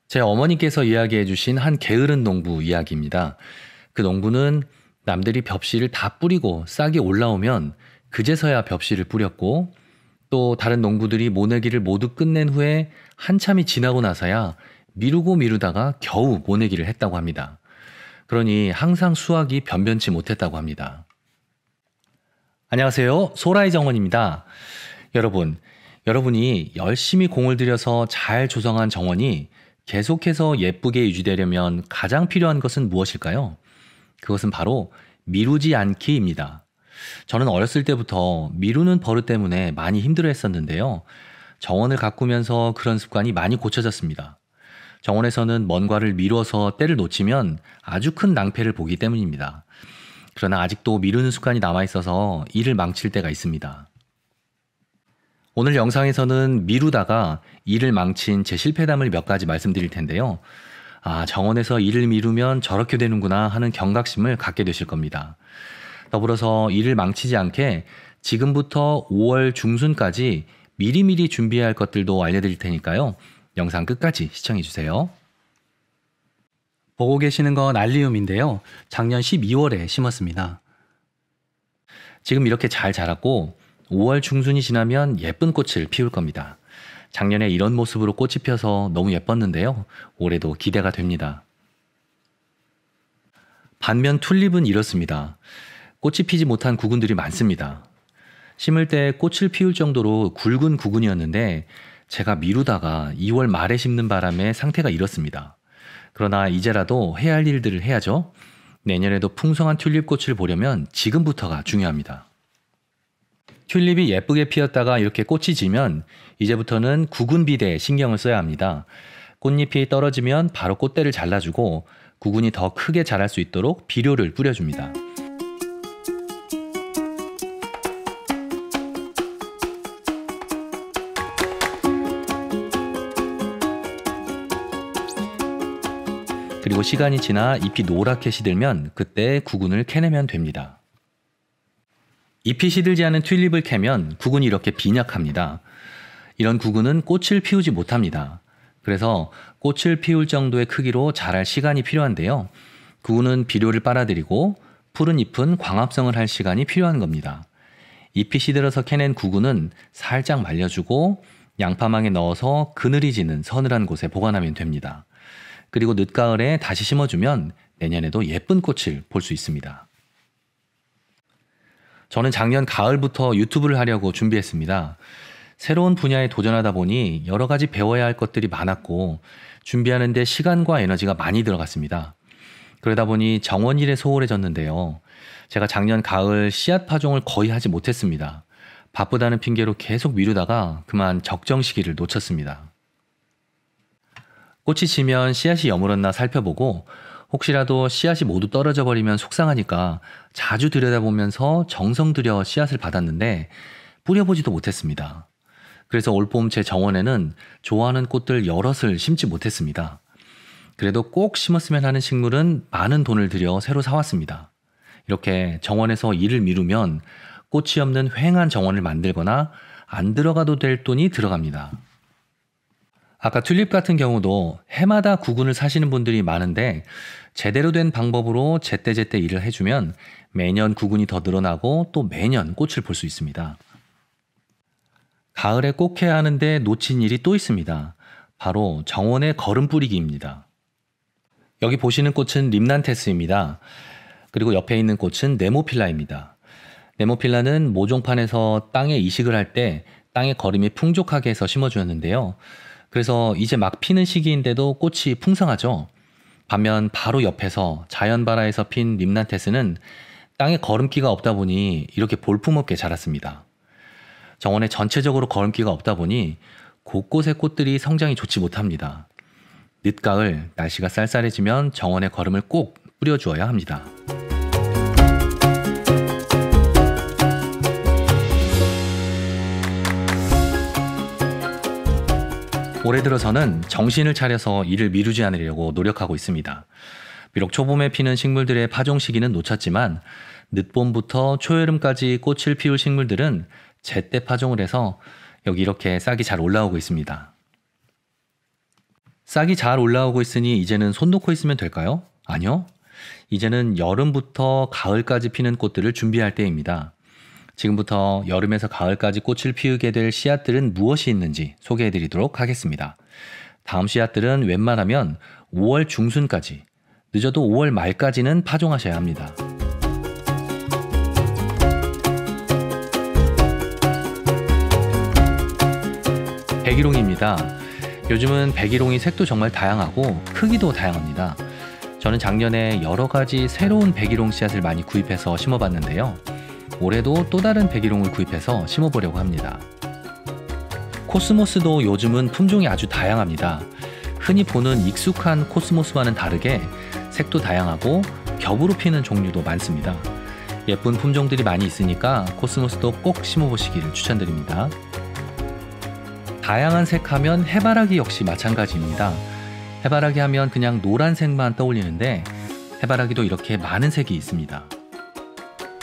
제 어머니께서 이야기해 주신 한 게으른 농부 이야기입니다. 그 농부는 남들이 벽씨를 다 뿌리고 싹이 올라오면 그제서야 벽씨를 뿌렸고, 또 다른 농부들이 모내기를 모두 끝낸 후에 한참이 지나고 나서야 미루고 미루다가 겨우 모내기를 했다고 합니다. 그러니 항상 수확이 변변치 못했다고 합니다. 안녕하세요. 소라이 정원입니다. 여러분이 열심히 공을 들여서 잘 조성한 정원이 계속해서 예쁘게 유지되려면 가장 필요한 것은 무엇일까요? 그것은 바로 미루지 않기입니다. 저는 어렸을 때부터 미루는 버릇 때문에 많이 힘들어 했었는데요. 정원을 가꾸면서 그런 습관이 많이 고쳐졌습니다. 정원에서는 뭔가를 미뤄서 때를 놓치면 아주 큰 낭패를 보기 때문입니다. 그러나 아직도 미루는 습관이 남아있어서 일을 망칠 때가 있습니다. 오늘 영상에서는 미루다가 일을 망친 제 실패담을 몇 가지 말씀드릴 텐데요. 정원에서 일을 미루면 저렇게 되는구나 하는 경각심을 갖게 되실 겁니다. 더불어서 일을 망치지 않게 지금부터 5월 중순까지 미리미리 준비해야 할 것들도 알려드릴 테니까요. 영상 끝까지 시청해주세요. 보고 계시는 건 알리움인데요. 작년 12월에 심었습니다. 지금 이렇게 잘 자랐고 5월 중순이 지나면 예쁜 꽃을 피울 겁니다. 작년에 이런 모습으로 꽃이 펴서 너무 예뻤는데요. 올해도 기대가 됩니다. 반면 튤립은 이렇습니다. 꽃이 피지 못한 구근들이 많습니다. 심을 때 꽃을 피울 정도로 굵은 구근이었는데 제가 미루다가 2월 말에 심는 바람에 상태가 이렇습니다. 그러나 이제라도 해야 할 일들을 해야죠. 내년에도 풍성한 튤립꽃을 보려면 지금부터가 중요합니다. 튤립이 예쁘게 피었다가 이렇게 꽃이 지면 이제부터는 구근 비대에 신경을 써야 합니다. 꽃잎이 떨어지면 바로 꽃대를 잘라주고 구근이 더 크게 자랄 수 있도록 비료를 뿌려줍니다. 그리고 시간이 지나 잎이 노랗게 시들면 그때 구근을 캐내면 됩니다. 잎이 시들지 않은 튤립을 캐면 구근이 이렇게 빈약합니다. 이런 구근은 꽃을 피우지 못합니다. 그래서 꽃을 피울 정도의 크기로 자랄 시간이 필요한데요. 구근은 비료를 빨아들이고 푸른 잎은 광합성을 할 시간이 필요한 겁니다. 잎이 시들어서 캐낸 구근은 살짝 말려주고 양파망에 넣어서 그늘이 지는 서늘한 곳에 보관하면 됩니다. 그리고 늦가을에 다시 심어주면 내년에도 예쁜 꽃을 볼 수 있습니다. 저는 작년 가을부터 유튜브를 하려고 준비했습니다. 새로운 분야에 도전하다 보니 여러 가지 배워야 할 것들이 많았고 준비하는 데 시간과 에너지가 많이 들어갔습니다. 그러다 보니 정원 일에 소홀해졌는데요. 제가 작년 가을 씨앗 파종을 거의 하지 못했습니다. 바쁘다는 핑계로 계속 미루다가 그만 적정 시기를 놓쳤습니다. 꽃이 지면 씨앗이 여물었나 살펴보고 혹시라도 씨앗이 모두 떨어져 버리면 속상하니까 자주 들여다보면서 정성 들여 씨앗을 받았는데 뿌려보지도 못했습니다. 그래서 올봄 제 정원에는 좋아하는 꽃들 여럿을 심지 못했습니다. 그래도 꼭 심었으면 하는 식물은 많은 돈을 들여 새로 사왔습니다. 이렇게 정원에서 일을 미루면 꽃이 없는 휑한 정원을 만들거나 안 들어가도 될 돈이 들어갑니다. 아까 튤립 같은 경우도 해마다 구근을 사시는 분들이 많은데 제대로 된 방법으로 제때제때 일을 해주면 매년 구근이 더 늘어나고 또 매년 꽃을 볼 수 있습니다. 가을에 꼭 해야 하는데 놓친 일이 또 있습니다. 바로 정원의 거름 뿌리기입니다. 여기 보시는 꽃은 림난테스입니다. 그리고 옆에 있는 꽃은 네모필라입니다. 네모필라는 모종판에서 땅에 이식을 할 때 땅에 거름이 풍족하게 해서 심어주었는데요. 그래서 이제 막 피는 시기인데도 꽃이 풍성하죠. 반면 바로 옆에서 자연발화에서 핀 림난테스는 땅에 거름기가 없다 보니 이렇게 볼품없게 자랐습니다. 정원에 전체적으로 거름기가 없다 보니 곳곳의 꽃들이 성장이 좋지 못합니다. 늦가을 날씨가 쌀쌀해지면 정원에 거름을 꼭 뿌려주어야 합니다. 올해 들어서는 정신을 차려서 일을 미루지 않으려고 노력하고 있습니다. 비록 초봄에 피는 식물들의 파종 시기는 놓쳤지만 늦봄부터 초여름까지 꽃을 피울 식물들은 제때 파종을 해서 여기 이렇게 싹이 잘 올라오고 있습니다. 싹이 잘 올라오고 있으니 이제는 손 놓고 있으면 될까요? 아니요. 이제는 여름부터 가을까지 피는 꽃들을 준비할 때입니다. 지금부터 여름에서 가을까지 꽃을 피우게 될 씨앗들은 무엇이 있는지 소개해 드리도록 하겠습니다. 다음 씨앗들은 웬만하면 5월 중순까지, 늦어도 5월 말까지는 파종하셔야 합니다. 백일홍입니다. 요즘은 백일홍이 색도 정말 다양하고 크기도 다양합니다. 저는 작년에 여러 가지 새로운 백일홍 씨앗을 많이 구입해서 심어봤는데요. 올해도 또 다른 백일홍을 구입해서 심어보려고 합니다. 코스모스도 요즘은 품종이 아주 다양합니다. 흔히 보는 익숙한 코스모스와는 다르게 색도 다양하고 겹으로 피는 종류도 많습니다. 예쁜 품종들이 많이 있으니까 코스모스도 꼭 심어보시기를 추천드립니다. 다양한 색하면 해바라기 역시 마찬가지입니다. 해바라기 하면 그냥 노란색만 떠올리는데 해바라기도 이렇게 많은 색이 있습니다.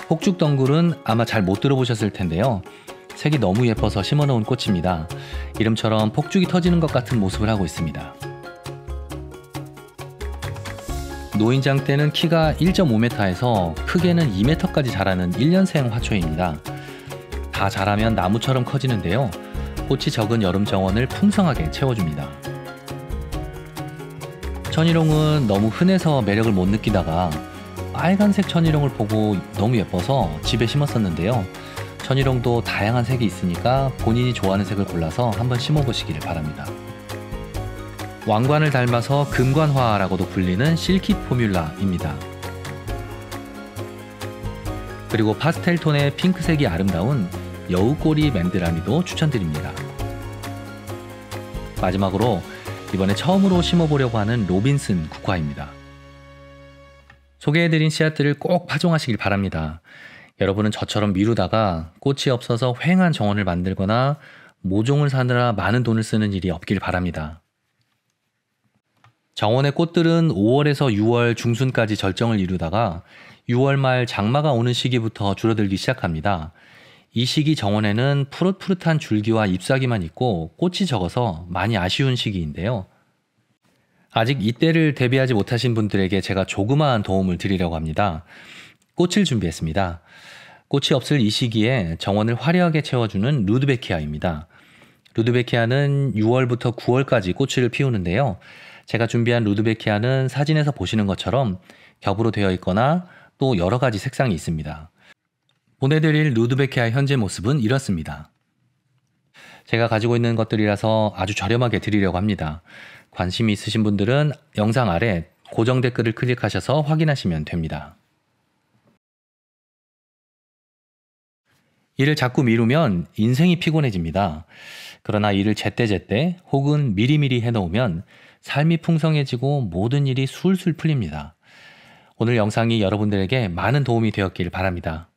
폭죽덩굴은 아마 잘 못 들어보셨을 텐데요. 색이 너무 예뻐서 심어놓은 꽃입니다. 이름처럼 폭죽이 터지는 것 같은 모습을 하고 있습니다. 노인장 때는 키가 1.5m에서 크게는 2m까지 자라는 1년생 화초입니다. 다 자라면 나무처럼 커지는데요. 꽃이 적은 여름 정원을 풍성하게 채워줍니다. 천일홍은 너무 흔해서 매력을 못 느끼다가 빨간색 천일홍을 보고 너무 예뻐서 집에 심었었는데요. 천일홍도 다양한 색이 있으니까 본인이 좋아하는 색을 골라서 한번 심어보시기를 바랍니다. 왕관을 닮아서 금관화라고도 불리는 실키 포뮬라입니다. 그리고 파스텔 톤의 핑크색이 아름다운 여우꼬리 맨드라미도 추천드립니다. 마지막으로 이번에 처음으로 심어보려고 하는 로빈슨 국화입니다. 소개해드린 씨앗들을 꼭 파종하시길 바랍니다. 여러분은 저처럼 미루다가 꽃이 없어서 휑한 정원을 만들거나 모종을 사느라 많은 돈을 쓰는 일이 없길 바랍니다. 정원의 꽃들은 5월에서 6월 중순까지 절정을 이루다가 6월 말 장마가 오는 시기부터 줄어들기 시작합니다. 이 시기 정원에는 푸릇푸릇한 줄기와 잎사귀만 있고 꽃이 적어서 많이 아쉬운 시기인데요. 아직 이때를 대비하지 못하신 분들에게 제가 조그마한 도움을 드리려고 합니다. 꽃을 준비했습니다. 꽃이 없을 이 시기에 정원을 화려하게 채워주는 루드베키아입니다. 루드베키아는 6월부터 9월까지 꽃을 피우는데요. 제가 준비한 루드베키아는 사진에서 보시는 것처럼 겹으로 되어 있거나 또 여러 가지 색상이 있습니다. 보내드릴 루드베키아의 현재 모습은 이렇습니다. 제가 가지고 있는 것들이라서 아주 저렴하게 드리려고 합니다. 관심이 있으신 분들은 영상 아래 고정 댓글을 클릭하셔서 확인하시면 됩니다. 일을 자꾸 미루면 인생이 피곤해집니다. 그러나 일을 제때제때 혹은 미리미리 해놓으면 삶이 풍성해지고 모든 일이 술술 풀립니다. 오늘 영상이 여러분들에게 많은 도움이 되었길 바랍니다.